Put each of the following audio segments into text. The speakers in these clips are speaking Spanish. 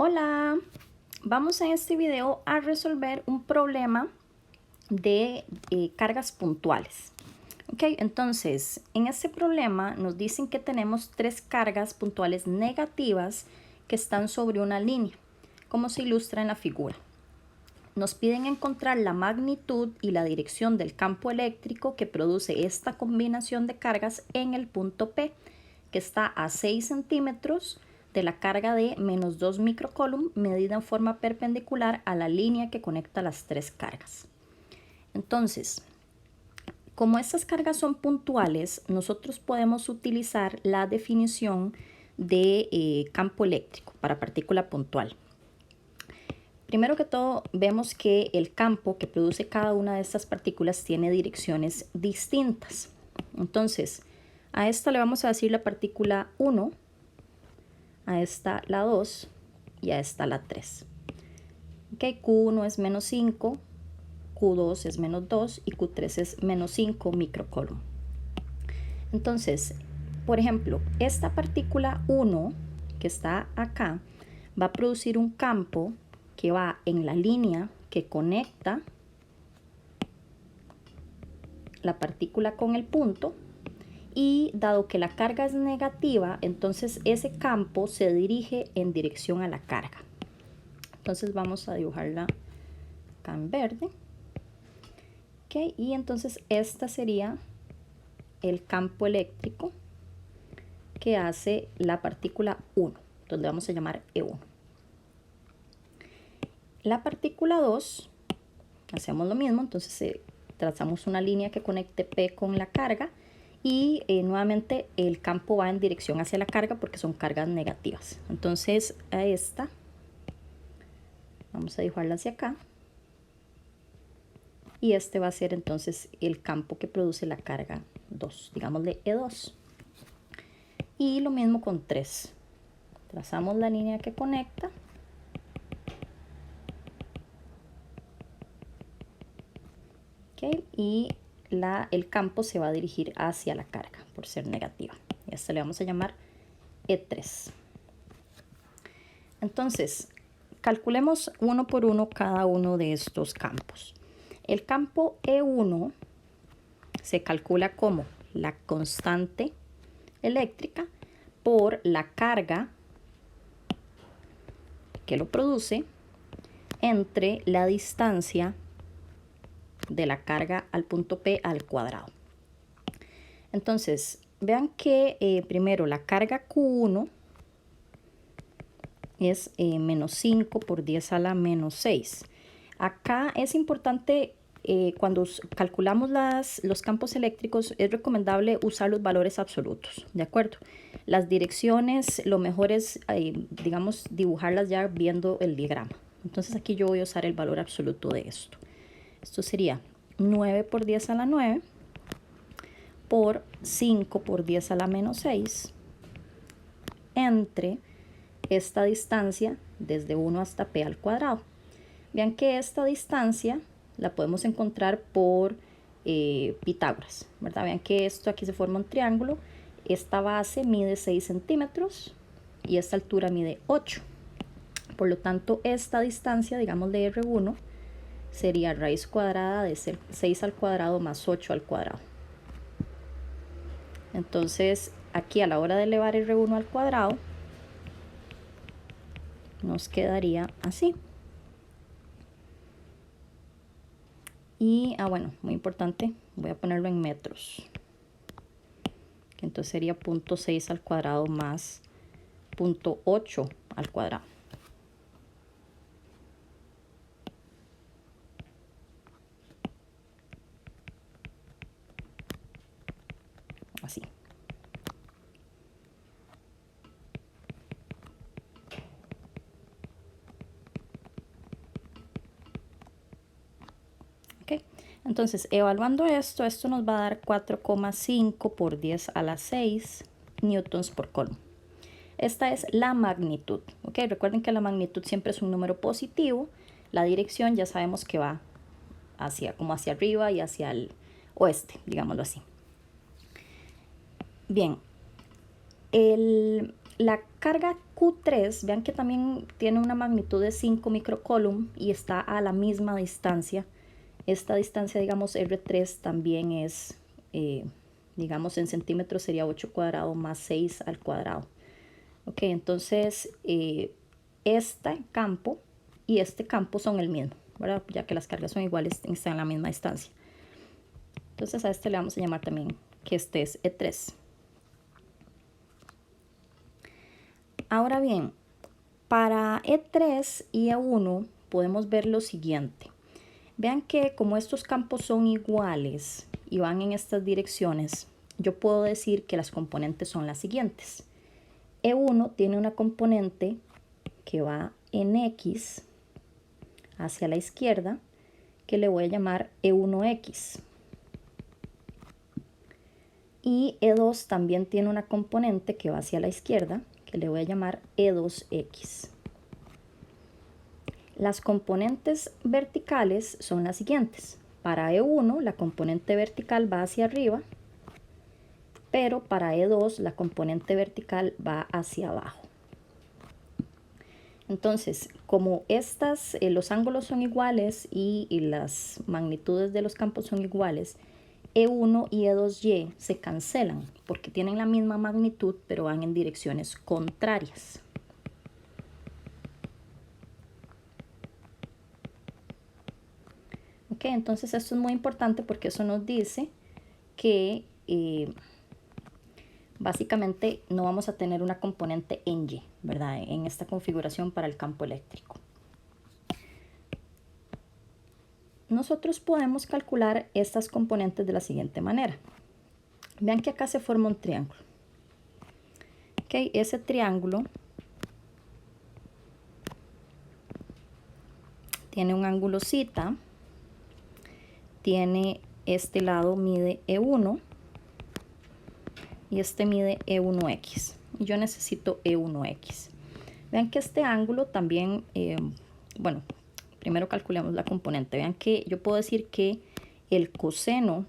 Hola, vamos en este video a resolver un problema de cargas puntuales. Ok, entonces en este problema nos dicen que tenemos tres cargas puntuales negativas que están sobre una línea, como se ilustra en la figura. Nos piden encontrar la magnitud y la dirección del campo eléctrico que produce esta combinación de cargas en el punto P, que está a 6 centímetros de la carga de menos 2 microcoulomb medida en forma perpendicular a la línea que conecta las tres cargas. Entonces, como estas cargas son puntuales, nosotros podemos utilizar la definición de campo eléctrico para partícula puntual. Primero que todo, vemos que el campo que produce cada una de estas partículas tiene direcciones distintas. Entonces, a esta le vamos a decir la partícula 1, a esta la 2 y a esta la 3. Okay, Q1 es menos 5, Q2 es menos 2 y Q3 es menos 5 microcoulomb. Entonces, por ejemplo, esta partícula 1 que está acá va a producir un campo que va en la línea que conecta la partícula con el punto, y dado que la carga es negativa, entonces ese campo se dirige en dirección a la carga. Entonces vamos a dibujarla acá en verde. Okay, y entonces esta sería el campo eléctrico que hace la partícula 1, entonces le vamos a llamar E1. La partícula 2, hacemos lo mismo, entonces trazamos una línea que conecte P con la carga y nuevamente el campo va en dirección hacia la carga porque son cargas negativas. Entonces a esta vamos a dibujarla hacia acá y este va a ser entonces el campo que produce la carga 2, digámosle E2. Y lo mismo con 3, trazamos la línea que conecta y el campo se va a dirigir hacia la carga por ser negativa. Y a esta le vamos a llamar E3. Entonces, calculemos uno por uno cada uno de estos campos. El campo E1 se calcula como la constante eléctrica por la carga que lo produce entre la distancia de la carga al punto P al cuadrado. Entonces, vean que primero la carga Q1 es menos 5 por 10 a la menos 6. Acá es importante, cuando calculamos los campos eléctricos, es recomendable usar los valores absolutos, ¿de acuerdo? Las direcciones, lo mejor es, digamos, dibujarlas ya viendo el diagrama. Entonces aquí yo voy a usar el valor absoluto de esto. Esto sería 9 por 10 a la 9 por 5 por 10 a la menos 6 entre esta distancia desde 1 hasta P al cuadrado. Vean que esta distancia la podemos encontrar por Pitágoras, ¿verdad? Vean que esto aquí se forma un triángulo. Esta base mide 6 centímetros y esta altura mide 8. Por lo tanto, esta distancia, digamos de R1, sería raíz cuadrada de 6 al cuadrado más 8 al cuadrado. Entonces, aquí a la hora de elevar R1 al cuadrado, nos quedaría así. Y, bueno, muy importante, voy a ponerlo en metros. Entonces sería 0.6 al cuadrado más 0.8 al cuadrado. Así. Okay. Entonces, evaluando esto nos va a dar 4,5 por 10 a la 6 newtons por coulomb. Esta es la magnitud. Okay. Recuerden que la magnitud siempre es un número positivo. La dirección ya sabemos que va como hacia arriba y hacia el oeste, digámoslo así. Bien, la carga Q3, vean que también tiene una magnitud de 5 microcoulomb y está a la misma distancia. Esta distancia, digamos, R3 también es, digamos, en centímetros sería 8 cuadrado más 6 al cuadrado. Ok, entonces este campo y este campo son el mismo, ¿verdad? Ya que las cargas son iguales, están en la misma distancia. Entonces a este le vamos a llamar también que este es E3. Ahora bien, para E3 y E1 podemos ver lo siguiente. Vean que como estos campos son iguales y van en estas direcciones, yo puedo decir que las componentes son las siguientes. E1 tiene una componente que va en X hacia la izquierda, que le voy a llamar E1X. Y E2 también tiene una componente que va hacia la izquierda, que le voy a llamar E2X. Las componentes verticales son las siguientes. Para E1 la componente vertical va hacia arriba, pero para E2 la componente vertical va hacia abajo. Entonces, como los ángulos son iguales y las magnitudes de los campos son iguales, E1 y E2Y se cancelan porque tienen la misma magnitud, pero van en direcciones contrarias. Ok, entonces esto es muy importante porque eso nos dice que básicamente no vamos a tener una componente en Y, ¿verdad? En esta configuración para el campo eléctrico. Nosotros podemos calcular estas componentes de la siguiente manera. Vean que acá se forma un triángulo. Ok, ese triángulo tiene un ángulo θ, tiene este lado mide E1 y este mide E1X. Y yo necesito E1X. Vean que este ángulo también, bueno, primero calculemos la componente. Vean que yo puedo decir que el coseno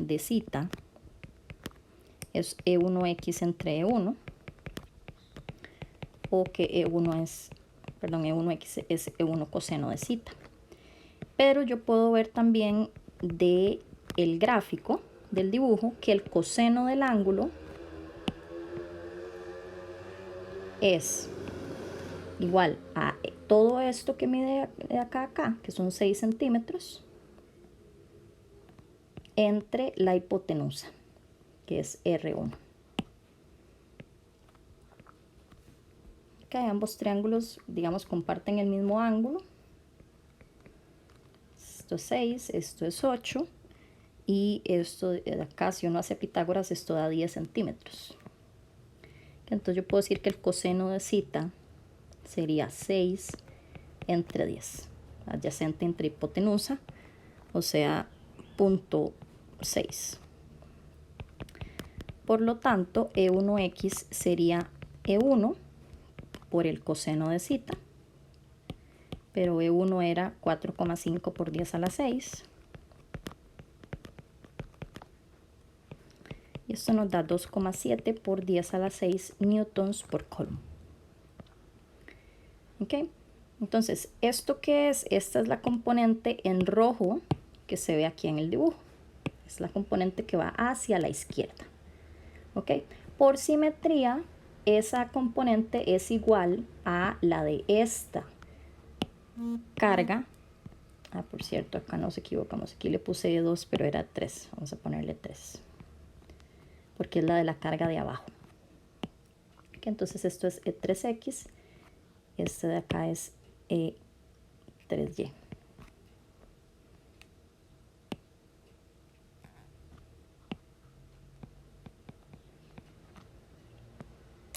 de θ es E1X entre E1, o que E1X es E1 coseno de θ. Pero yo puedo ver también de el gráfico del dibujo que el coseno del ángulo es igual a todo esto que mide de acá a acá, que son 6 centímetros, entre la hipotenusa, que es R1. Okay, ambos triángulos, digamos, comparten el mismo ángulo. Esto es 6, esto es 8. Y esto de acá, si uno hace Pitágoras, esto da 10 centímetros. Entonces yo puedo decir que el coseno de θ sería 6 entre 10, adyacente entre hipotenusa, o sea, 0.6. Por lo tanto, E1X sería E1 por el coseno de θ, pero E1 era 4,5 por 10 a la 6. Y esto nos da 2,7 por 10 a la 6 newtons por coulomb. ¿Ok? Entonces, ¿esto qué es? Esta es la componente en rojo que se ve aquí en el dibujo. Es la componente que va hacia la izquierda. ¿Ok? Por simetría, esa componente es igual a la de esta carga. Ah, por cierto, acá nos equivocamos. Aquí le puse 2, pero era 3. Vamos a ponerle 3. Porque es la de la carga de abajo. Okay, entonces esto es E3X. Este de acá es E3Y.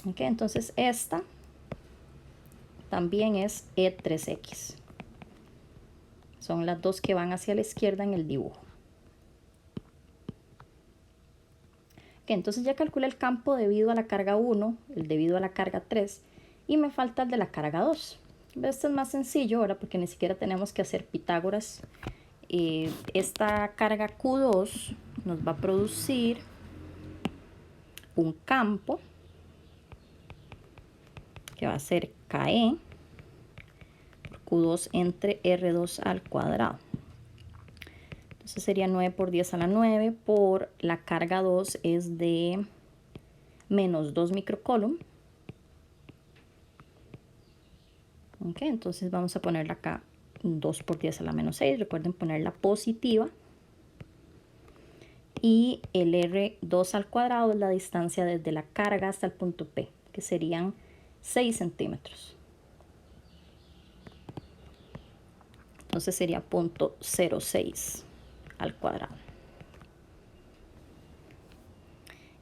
Ok, entonces esta también es E3X. Son las dos que van hacia la izquierda en el dibujo. Ok, entonces ya calculé el campo debido a la carga 1, el debido a la carga 3 y me falta el de la carga 2. Este es más sencillo ahora porque ni siquiera tenemos que hacer Pitágoras. Esta carga Q2 nos va a producir un campo que va a ser KE por Q2 entre R2 al cuadrado. Entonces sería 9 por 10 a la 9 por la carga 2 es de menos 2 microcoulomb. Ok, entonces vamos a ponerla acá 2 por 10 a la menos 6. Recuerden ponerla positiva. Y el R2 al cuadrado es la distancia desde la carga hasta el punto P, que serían 6 centímetros. Entonces sería 0.06 al cuadrado.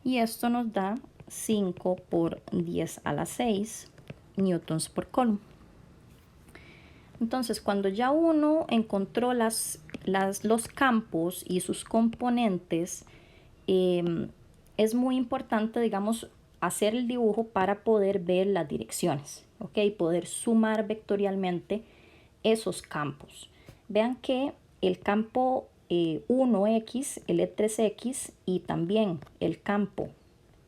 Y esto nos da 5 por 10 a la 6 newtons por coulomb. Entonces, cuando ya uno encontró los campos y sus componentes, es muy importante, digamos, hacer el dibujo para poder ver las direcciones, ¿ok? Poder sumar vectorialmente esos campos. Vean que el campo 1X, el E3X y también el campo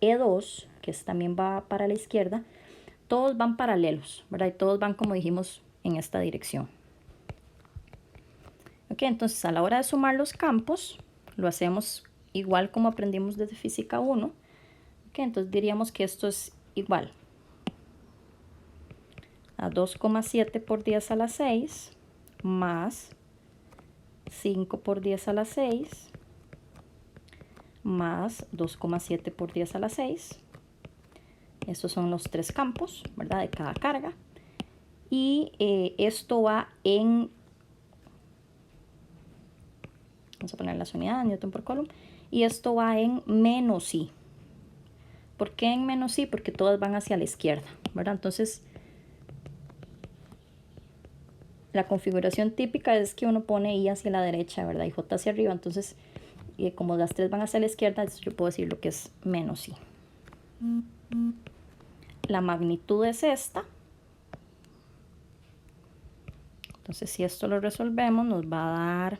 E2, que también va para la izquierda, todos van paralelos, ¿verdad? Y todos van, como dijimos, en esta dirección. Ok, entonces a la hora de sumar los campos, lo hacemos igual como aprendimos desde física 1. Ok, entonces diríamos que esto es igual a 2,7 por 10 a la 6 más 5 por 10 a la 6 más 2,7 por 10 a la 6. Estos son los tres campos, ¿verdad? De cada carga. Y esto va en, vamos a poner las unidades, newton por coulomb, y esto va en menos I. ¿Por qué en menos I? Porque todas van hacia la izquierda, ¿verdad? Entonces, la configuración típica es que uno pone I hacia la derecha, ¿verdad? Y J hacia arriba. Entonces, como las tres van hacia la izquierda, yo puedo decir lo que es menos I. La magnitud es esta. Entonces, si esto lo resolvemos, nos va a dar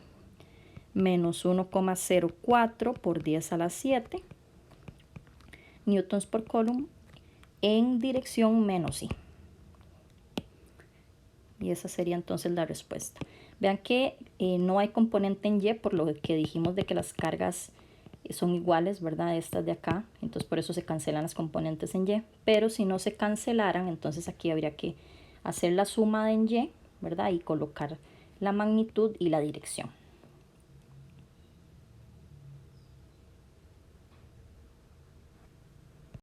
menos 1,04 por 10 a la 7 newtons por coulomb en dirección menos I. Y esa sería entonces la respuesta. Vean que no hay componente en Y, por lo que dijimos de que las cargas son iguales, ¿verdad? Estas de acá. Entonces por eso se cancelan las componentes en Y. Pero si no se cancelaran, entonces aquí habría que hacer la suma en Y, ¿verdad? Y colocar la magnitud y la dirección.